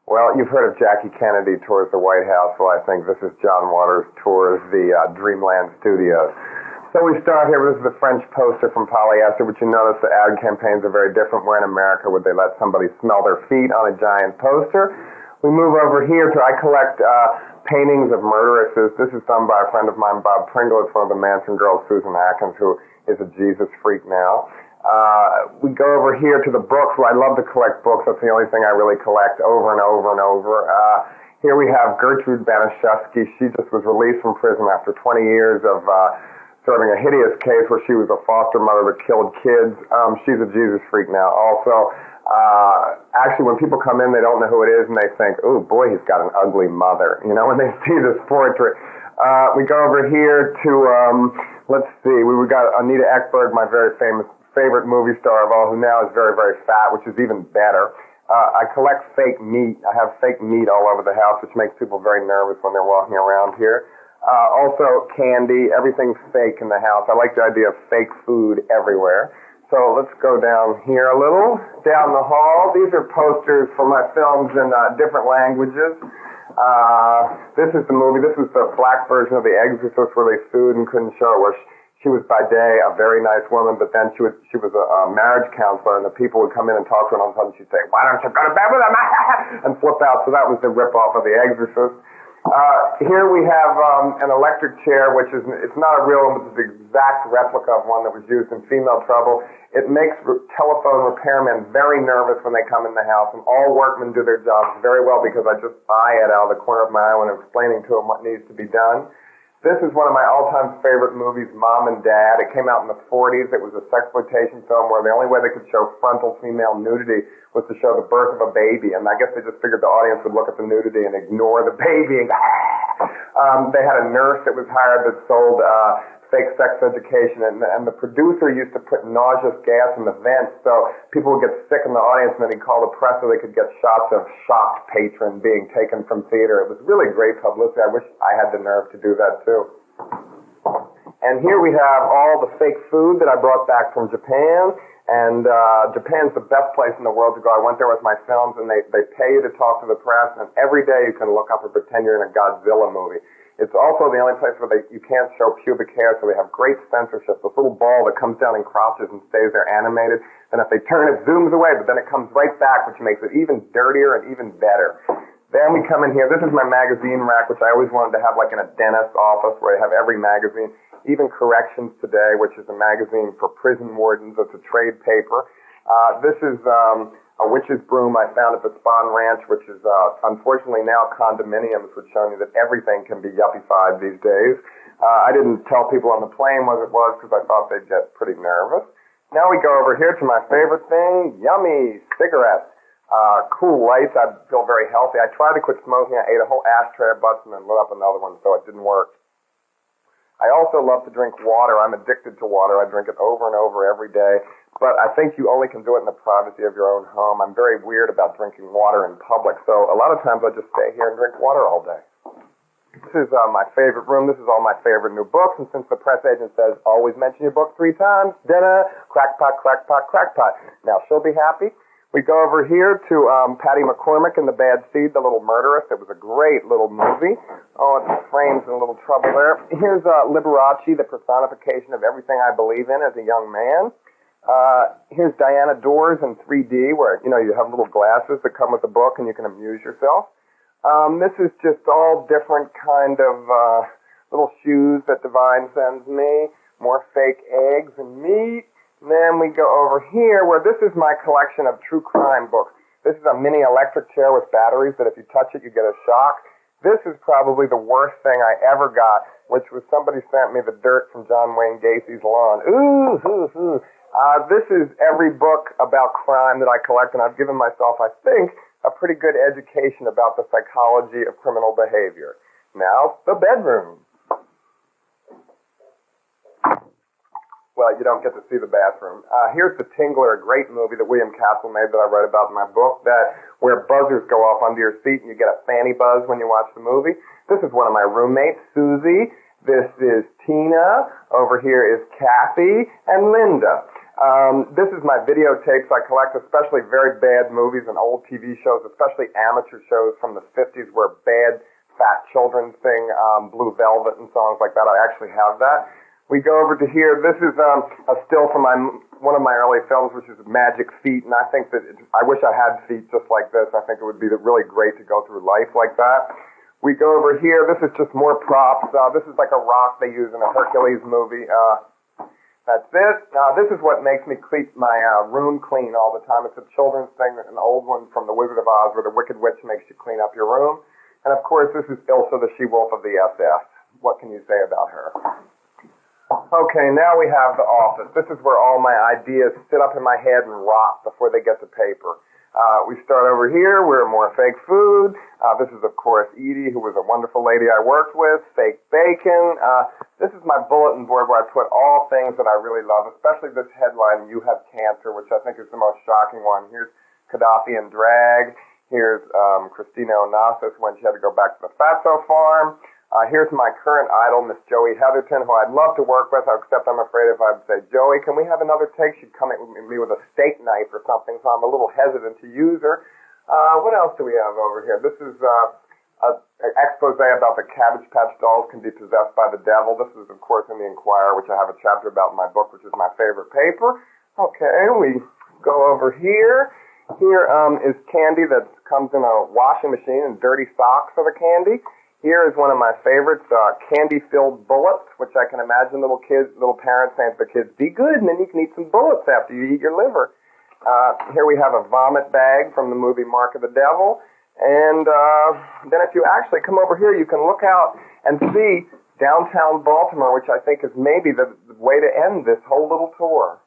Well, you've heard of Jackie Kennedy tours the White House. Well, I think this is John Waters tours the Dreamland Studios. So we start here. This is the French poster from polyester, but you notice the ad campaigns are very different. We're in America where they let somebody smell their feet on a giant poster. We move over here to, I collect paintings of murderesses. This is done by a friend of mine, Bob Pringle. It's one of the Manson girls, Susan Atkins, who is a Jesus freak now. We go over here to the books. Well, I love to collect books. That's the only thing I really collect over and over and over. Here we have Gertrude Banishevsky. She just was released from prison after 20 years of serving a hideous case where she was a foster mother that killed kids. She's a Jesus freak now. Also, actually, when people come in, they don't know who it is, and they think, "Oh boy, he's got an ugly mother." You know, when they see this portrait. We go over here to let's see. We got Anita Ekberg, my very favorite movie star of all, who now is very, very fat, which is even better. I collect fake meat. I have fake meat all over the house, which makes people very nervous when they're walking around here. Also, candy. Everything's fake in the house. I like the idea of fake food everywhere. So let's go down here a little. Down the hall. These are posters for my films in different languages. This is the movie. This is the black version of The Exorcist where they sued and couldn't show it, where she was by day a very nice woman, but then she was a marriage counselor, and the people would come in and talk to her, and all of a sudden she'd say, "Why don't you go to bed with him?" and flip out. So that was the rip-off of The Exorcist. Here we have an electric chair, which it's not a real one, but it's the exact replica of one that was used in Female Trouble. It makes telephone repairmen very nervous when they come in the house, and all workmen do their jobs very well because I just eye it out of the corner of my eye when I'm explaining to them what needs to be done. This is one of my all-time favorite movies, Mom and Dad. It came out in the 40s. It was a sexploitation film where the only way they could show frontal female nudity was to show the birth of a baby. And I guess they just figured the audience would look at the nudity and ignore the baby. And they had a nurse that was hired that sold fake sex education. And the producer used to put nauseous gas in the vents so people would get sick in the audience, and then he'd call the press so they could get shots of shocked patron being taken from theater. It was really great publicity. I wish I had the nerve to do that too. And here we have all the fake food that I brought back from Japan. And Japan's the best place in the world to go. I went there with my films, and they pay you to talk to the press, and every day you can look up and pretend you're in a Godzilla movie. It's also the only place where you can't show pubic hair, so they have great censorship. This little ball that comes down in crotches and stays there animated, and if they turn it, zooms away, but then it comes right back, which makes it even dirtier and even better. Then we come in here. This is my magazine rack, which I always wanted to have like in a dentist's office where I have every magazine, even Corrections Today, which is a magazine for prison wardens. It's a trade paper. This is a witch's broom I found at the Spahn Ranch, which is unfortunately now condominiums, which show me that everything can be yuppified these days. I didn't tell people on the plane what it was because I thought they'd get pretty nervous. Now we go over here to my favorite thing, yummy cigarettes. Cool lights. I feel very healthy. I tried to quit smoking. I ate a whole ashtray of butts and then lit up another one, so it didn't work. I also love to drink water. I'm addicted to water. I drink it over and over every day. But I think you only can do it in the privacy of your own home. I'm very weird about drinking water in public. So a lot of times I just stay here and drink water all day. This is my favorite room. This is all my favorite new books. And since the press agent says, always mention your book 3 times, dinner, crackpot, crackpot, crackpot. Now she'll be happy. We go over here to Patty McCormick and the Bad Seed, the Little Murderess. It was a great little movie. Oh, the frame's in a little trouble there. Here's Liberace, the personification of everything I believe in as a young man. Here's Diana Dors in 3D, where, you have little glasses that come with the book and you can amuse yourself. This is just all different kind of little shoes that Divine sends me. More fake eggs and meat. And then we go over here where this is my collection of true crime books. This is a mini electric chair with batteries that if you touch it, you get a shock. This is probably the worst thing I ever got, which was somebody sent me the dirt from John Wayne Gacy's lawn. This is every book about crime that I collect, and I've given myself, I think, a pretty good education about the psychology of criminal behavior. Now, the bedroom. Well, you don't get to see the bathroom. Here's The Tingler, a great movie that William Castle made that I write about in my book, where buzzers go off under your seat and you get a fanny buzz when you watch the movie. This is one of my roommates, Susie. This is Tina. Over here is Kathy and Linda. This is my videotapes. I collect especially very bad movies and old TV shows, especially amateur shows from the 50s where bad, fat children sing Blue Velvet and songs like that. I actually have that. We go over to here. This is a still from one of my early films, which is Magic Feet, and I think that I wish I had feet just like this. I think it would be really great to go through life like that. We go over here. This is just more props. This is like a rock they use in a Hercules movie. That's it. This is what makes me keep my room clean all the time. It's a children's thing, an old one from The Wizard of Oz, where the Wicked Witch makes you clean up your room. And of course, this is Ilsa, the she-wolf of the SS. What can you say about her? Okay, now we have the office. This is where all my ideas sit up in my head and rot before they get to paper. We start over here. We're more fake food. This is, of course, Edie, who was a wonderful lady I worked with. Fake bacon. This is my bulletin board where I put all things that I really love, especially this headline, You Have Cancer, which I think is the most shocking one. Here's Gaddafi in drag. Here's Christina Onassis when she had to go back to the Fatso farm. Here's my current idol, Miss Joey Heatherton, who I'd love to work with, except I'm afraid if I'd say, Joey, can we have another take? She'd come at me with a steak knife or something, so I'm a little hesitant to use her. What else do we have over here? This is an expose about the Cabbage Patch Dolls can be possessed by the devil. This is, of course, in the Inquirer, which I have a chapter about in my book, which is my favorite paper. Okay, we go over here. Here is candy that comes in a washing machine, and dirty socks are the candy. Here is one of my favorites, candy-filled bullets, which I can imagine little parents saying to their kids, be good, and then you can eat some bullets after you eat your liver. Here we have a vomit bag from the movie Mark of the Devil. And then if you actually come over here, you can look out and see downtown Baltimore, which I think is maybe the way to end this whole little tour.